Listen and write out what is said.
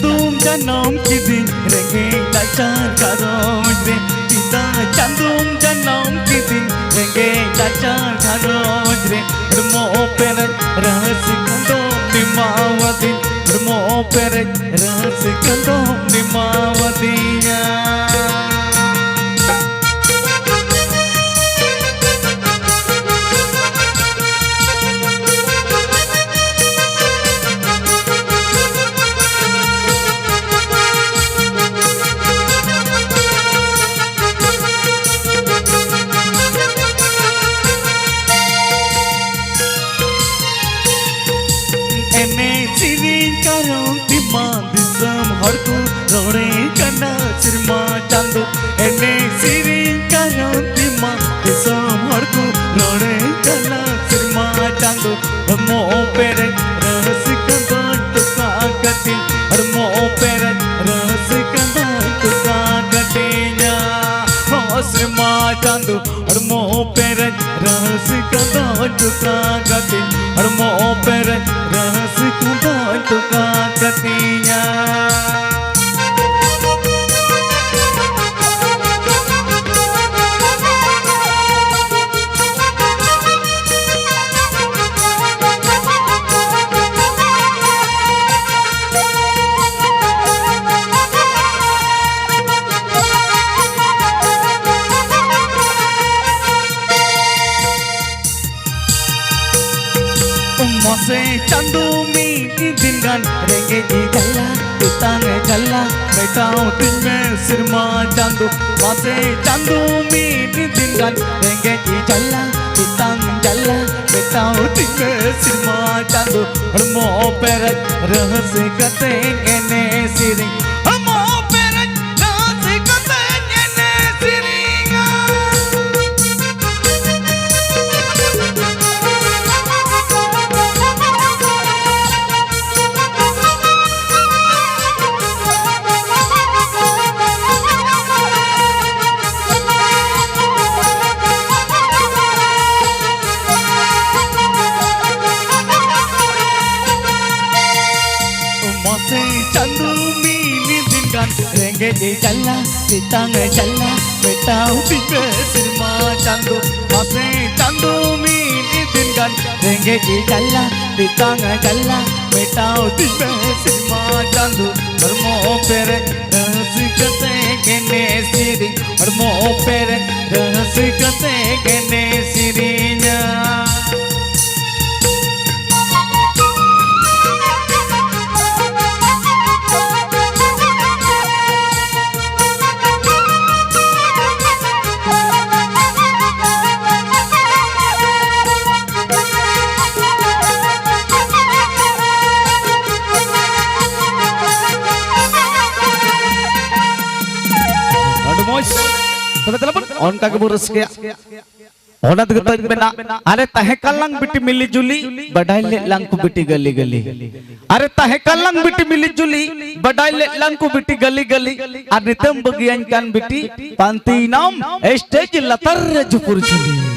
चांदूम जनम किदिन रेंगे लाचार घरोज रे पिता चांदूम जनम किदिन रेंगे लाचार घरोज रे हरमो पेरे रहस कंदो निमावती हरमो पेरे रहस कंदो निमावतिया हड़को रोड़े कना सिरमा चांदो एने सिरिंग करो तिमा दिसम हड़को रोड़े कना सिरमा चांदो हरमो पेरे रहस कंदो तुका गति हरमो पेरे रहस कंदो तुका गतिया हो सिरमा चांदो हरमो पेरे रहस कंदो तुका गति हरमो पेरे रहस कंदो तुका गतिया मोसे चांदू मी दिन गान रेंगे जी गल्ला पितांग गल्ला बेटाओ दिन में सिरमा चांदू मोसे चांदू मी दिन गान रेंगे जी गल्ला पितांग गल्ला बेटाओ दिन में सिरमा चांदू हरमो पेरे रहस कते एने सिरिंग हरमो पेरे रहस कते एने सिरिंगा चांदू मी दिन गान रेंगे जी चला पितांग चला बेटाओ दिन सिरमा चांदू मोसे चांदू मी दिन गान रेंगे जी चला पितांग चला बेटाओ दिन सिरमा चांदू हरमो पेरे रहस कते केने सिरी हरमो पेरे रहस कते केने सिरिया उनका के बुरस के होना तो तक में ना अरे तहे कलंग बिटी मिली जुली बढ़ाई ले लंग बिटी गली गली अरे तहे कलंग बिटी मिली जुली बढ़ाई ले लंग बिटी गली गली अरे नितम बगियान कान बिटी पांती नाम स्टेज लतर जुपुर जुली